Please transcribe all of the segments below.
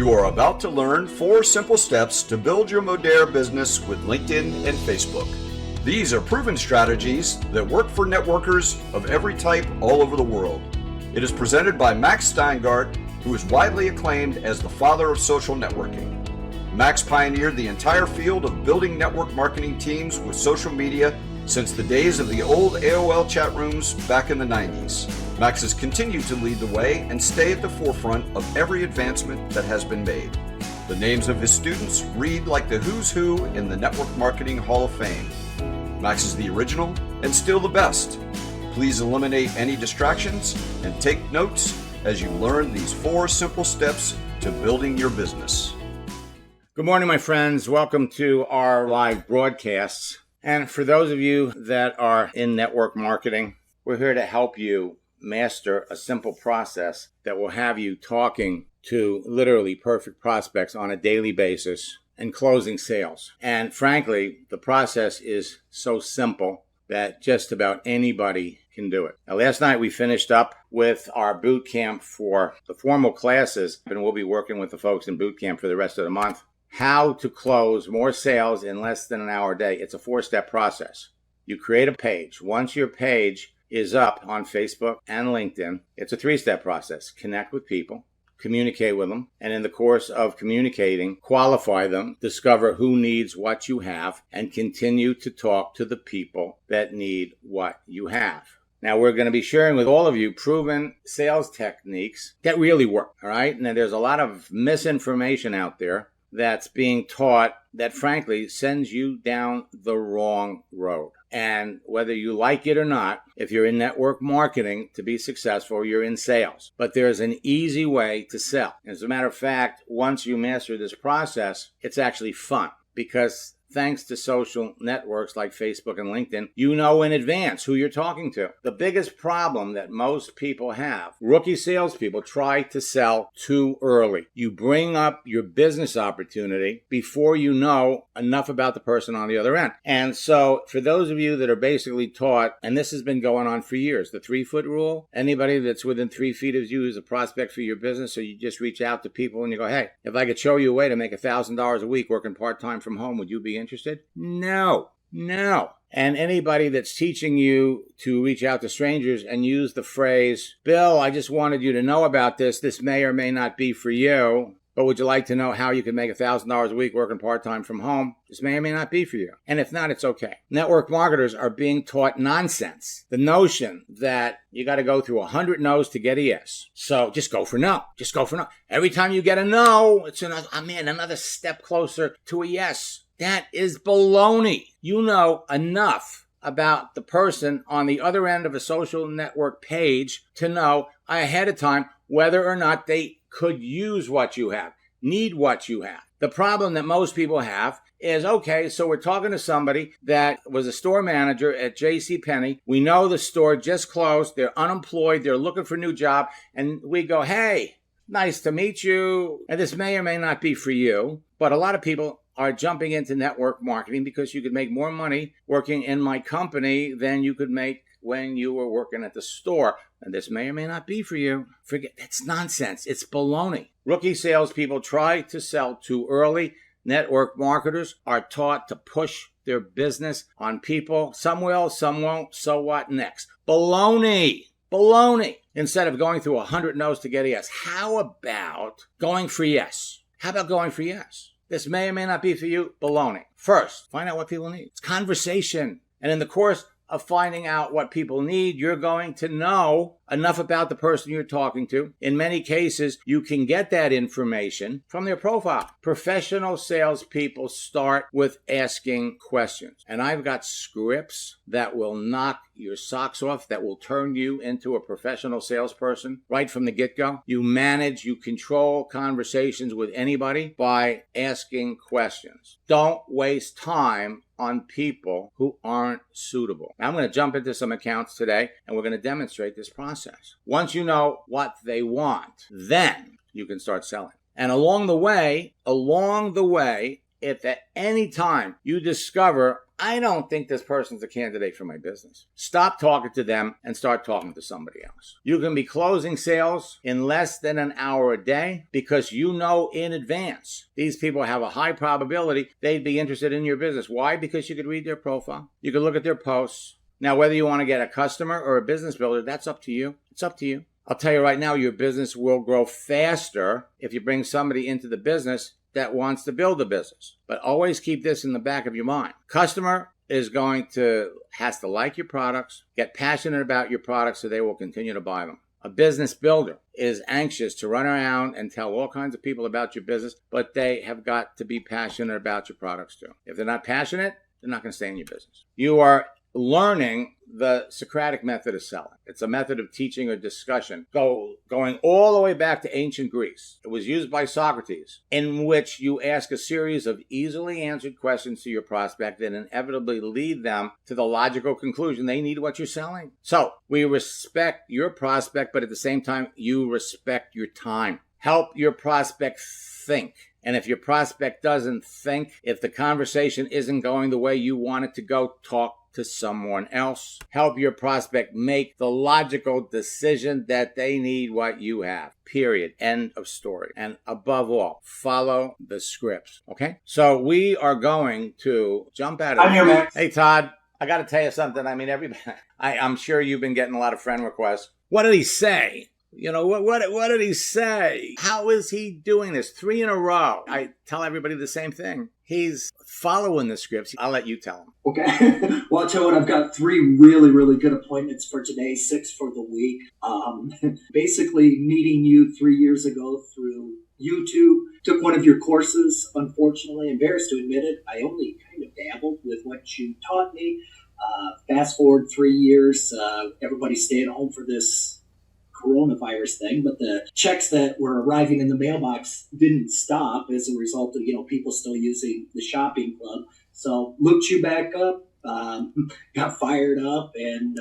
You are about to learn 4 simple steps to build your Modere business with LinkedIn and Facebook. These are proven strategies that work for networkers of every type all over the world. It is presented by Max Steingart, who is widely acclaimed as the father of social networking. Max pioneered the entire field of building network marketing teams with social media since the days of the old AOL chat rooms back in the 90s. Max has continued to lead the way and stay at the forefront of every advancement that has been made. The names of his students read like the who's who in the Network Marketing Hall of Fame. Max is the original and still the best. Please eliminate any distractions and take notes as you learn these 4 simple steps to building your business. Good morning, my friends. Welcome to our live broadcasts. And for those of you that are in network marketing, we're here to help you master a simple process that will have you talking to literally perfect prospects on a daily basis and closing sales. And frankly, the process is so simple that just about anybody can do it. Now, last night we finished up with our boot camp for the formal classes, and we'll be working with the folks in boot camp for the rest of the month. How to close more sales in less than an hour a day. It's a 4-step process. You create a page. Once your page is up on Facebook and LinkedIn, it's a 3-step process. Connect with people, communicate with them, and in the course of communicating, qualify them, discover who needs what you have, and continue to talk to the people that need what you have. Now, we're going to be sharing with all of you proven sales techniques that really work, all right? Now, there's a lot of misinformation out there that's being taught that, frankly, sends you down the wrong road. And whether you like it or not, if you're in network marketing to be successful, you're in sales. But there's an easy way to sell. As a matter of fact, once you master this process, it's actually fun because thanks to social networks like Facebook and LinkedIn, you know in advance who you're talking to. The biggest problem that most people have, rookie salespeople try to sell too early. You bring up your business opportunity before you know enough about the person on the other end. And so for those of you that are basically taught, and this has been going on for years, the 3-foot rule, anybody that's within 3 feet of you is a prospect for your business, so you just reach out to people and you go, hey, if I could show you a way to make $1,000 a week working part-time from home, would you be interested? No. And anybody that's teaching you to reach out to strangers and use the phrase, Bill, I just wanted you to know about this. This may or may not be for you, but would you like to know how you can make $1,000 a week working part-time from home? This may or may not be for you. And if not, it's okay. Network marketers are being taught nonsense. The notion that you got to go through 100 no's to get a yes. So just go for no. Every time you get a no, it's another step closer to a yes. That is baloney. You know enough about the person on the other end of a social network page to know ahead of time whether or not they could use what you have, need what you have. The problem that most people have is, okay, so we're talking to somebody that was a store manager at JCPenney. We know the store just closed. They're unemployed. They're looking for a new job. And we go, hey, nice to meet you. And this may or may not be for you. But a lot of people are jumping into network marketing because you could make more money working in my company than you could make when you were working at the store. And this may or may not be for you. Forget, that's nonsense. It's baloney. Rookie salespeople try to sell too early. Network marketers are taught to push their business on people. Some will, some won't. So what next? Baloney. Instead of going through 100 no's to get a yes, how about going for yes? This may or may not be for you. Baloney. First, find out what people need. It's conversation. And in the course of finding out what people need, you're going to know enough about the person you're talking to. In many cases, you can get that information from their profile. Professional salespeople start with asking questions. And I've got scripts that will knock your socks off, that will turn you into a professional salesperson right from the get-go. You control conversations with anybody by asking questions. Don't waste time on people who aren't suitable. Now, I'm going to jump into some accounts today, and we're going to demonstrate this process. Once you know what they want, then you can start selling. And along the way, if at any time you discover, I don't think this person's a candidate for my business, stop talking to them and start talking to somebody else. You can be closing sales in less than an hour a day because you know in advance these people have a high probability they'd be interested in your business. Why? Because you could read their profile. You could look at their posts. Now, whether you want to get a customer or a business builder, that's up to you. It's up to you. I'll tell you right now, your business will grow faster if you bring somebody into the business that wants to build a business. But always keep this in the back of your mind. Customer has to like your products, get passionate about your products so they will continue to buy them. A business builder is anxious to run around and tell all kinds of people about your business, but they have got to be passionate about your products too. If they're not passionate, they're not going to stay in your business. You are learning the Socratic method of selling. It's a method of teaching or discussion going all the way back to ancient Greece. It was used by Socrates, in which you ask a series of easily answered questions to your prospect that inevitably lead them to the logical conclusion they need what you're selling. So we respect your prospect, but at the same time, you respect your time. Help your prospect think. And if your prospect doesn't think, if the conversation isn't going the way you want it to go, talk to someone else. Help your prospect make the logical decision that they need what you have. Period. End of story. And above all, follow the scripts. Okay? So we are going to jump out of here. Hey, Todd, I got to tell you something. I mean, I'm sure you've been getting a lot of friend requests. What did he say? You know, what did he say? How is he doing this? 3 in a row. I tell everybody the same thing. He's following the scripts. I'll let you tell him. Okay. Well, I'll tell you what, I've got 3 really, really good appointments for today, 6 for the week. Basically, meeting you 3 years ago through YouTube. Took one of your courses. Unfortunately, embarrassed to admit it, I only kind of dabbled with what you taught me. Fast forward 3 years, everybody's staying home for this coronavirus thing, but the checks that were arriving in the mailbox didn't stop as a result of, people still using the shopping club. So looked you back up, got fired up, and,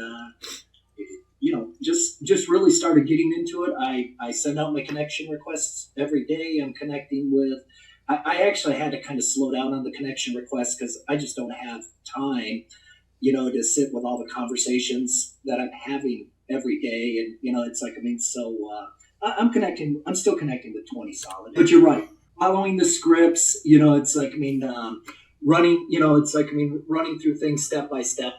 just really started getting into it. I send out my connection requests every day. I'm connecting with, I actually had to kind of slow down on the connection requests because I just don't have time, to sit with all the conversations that I'm having every day. And, it's like, I'm still connecting with 20 solid. But you're right. Following the scripts, it's like, running through things step by step.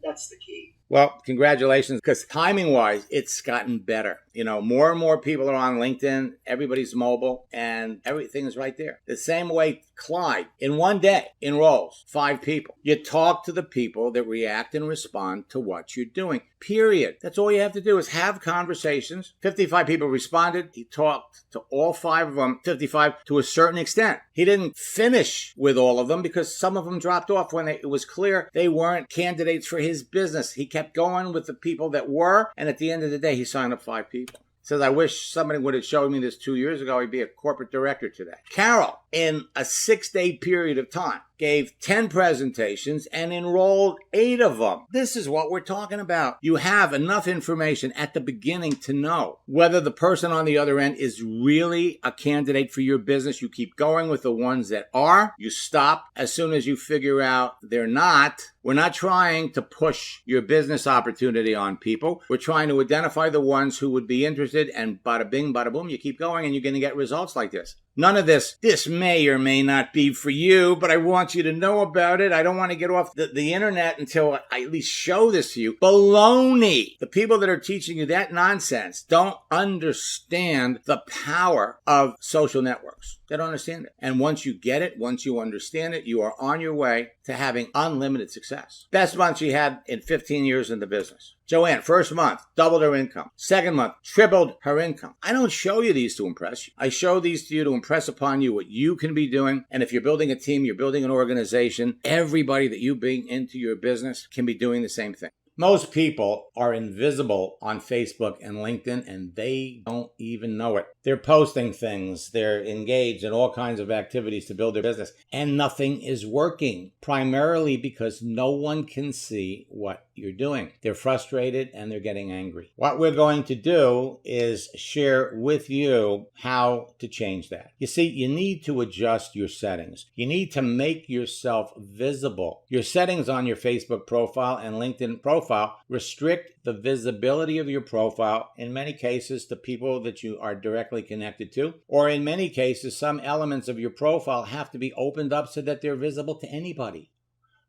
That's the key. Well, congratulations, because timing-wise, it's gotten better. More and more people are on LinkedIn. Everybody's mobile, and everything is right there. The same way Clyde, in one day, enrolls 5 people. You talk to the people that react and respond to what you're doing. Period. That's all you have to do is have conversations. 55 people responded. He talked to all 5 of them, 55, to a certain extent. He didn't finish with all of them because some of them dropped off when it was clear they weren't candidates for his business. He kept going with the people that were, and at the end of the day, he signed up 5 people. Says, I wish somebody would have showed me this 2 years ago. I'd be a corporate director today. Carol, in a 6-day period of time, gave 10 presentations and enrolled 8 of them. This is what we're talking about. You have enough information at the beginning to know whether the person on the other end is really a candidate for your business. You keep going with the ones that are. You stop as soon as you figure out they're not. We're not trying to push your business opportunity on people. We're trying to identify the ones who would be interested, and bada bing, bada boom, you keep going and you're going to get results like this. None of this may or may not be for you, but I want you to know about it. I don't want to get off the internet until I at least show this to you. Baloney. The people that are teaching you that nonsense don't understand the power of social networks. They don't understand it. And once you get it, once you understand it, you are on your way to having unlimited success. Best month she had in 15 years in the business. Joanne, first month, doubled her income. Second month, tripled her income. I don't show you these to impress you. I show these to you to impress upon you what you can be doing. And if you're building a team, you're building an organization, everybody that you bring into your business can be doing the same thing. Most people are invisible on Facebook and LinkedIn, and they don't even know it. They're posting things, they're engaged in all kinds of activities to build their business, and nothing is working, primarily because no one can see what you're doing. They're frustrated and they're getting angry. What we're going to do is share with you how to change that. You see, you need to adjust your settings. You need to make yourself visible. Your settings on your Facebook profile and LinkedIn profile restrict the visibility of your profile in many cases to people that you are directly connected to, or in many cases, some elements of your profile have to be opened up so that they're visible to anybody.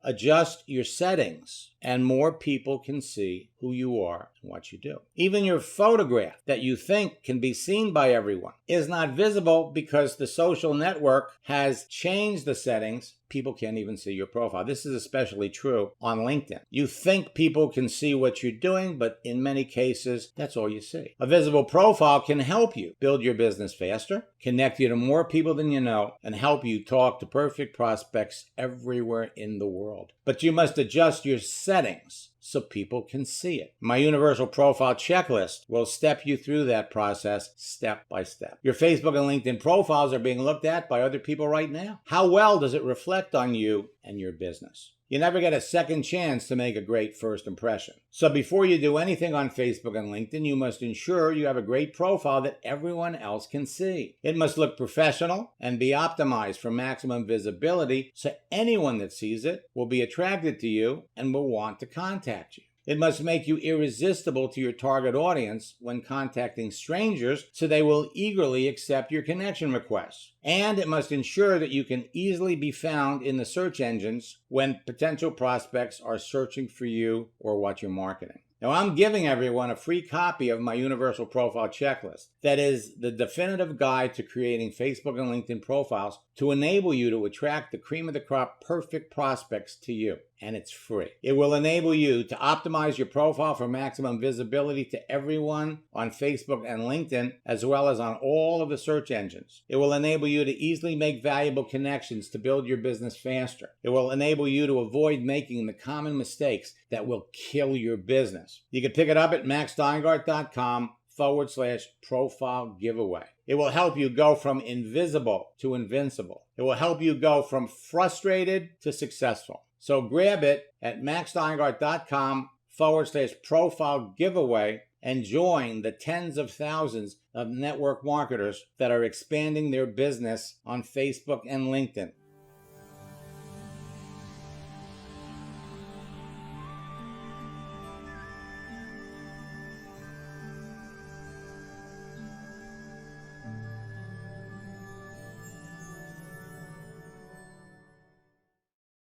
Adjust your settings, and more people can see who you are and what you do. Even your photograph that you think can be seen by everyone is not visible because the social network has changed the settings. People can't even see your profile. This is especially true on LinkedIn. You think people can see what you're doing, but in many cases, that's all you see. A visible profile can help you build your business faster, connect you to more people than you know, and help you talk to perfect prospects everywhere in the world. But you must adjust your settings so people can see it. My universal profile checklist will step you through that process step by step. Your Facebook and LinkedIn profiles are being looked at by other people right now. How well does it reflect on you and your business? You never get a second chance to make a great first impression. So before you do anything on Facebook and LinkedIn, you must ensure you have a great profile that everyone else can see. It must look professional and be optimized for maximum visibility so anyone that sees it will be attracted to you and will want to contact you. It must make you irresistible to your target audience when contacting strangers so they will eagerly accept your connection requests. And it must ensure that you can easily be found in the search engines when potential prospects are searching for you or what you're marketing. Now, I'm giving everyone a free copy of my Universal Profile Checklist. That is the definitive guide to creating Facebook and LinkedIn profiles to enable you to attract the cream of the crop perfect prospects to you. And it's free. It will enable you to optimize your profile for maximum visibility to everyone on Facebook and LinkedIn, as well as on all of the search engines. It will enable you to easily make valuable connections to build your business faster. It will enable you to avoid making the common mistakes that will kill your business. You can pick it up at maxsteingart.com/profile giveaway. It will help you go from invisible to invincible. It will help you go from frustrated to successful. So grab it at maxsteingart.com/profile giveaway and join the tens of thousands of network marketers that are expanding their business on Facebook and LinkedIn.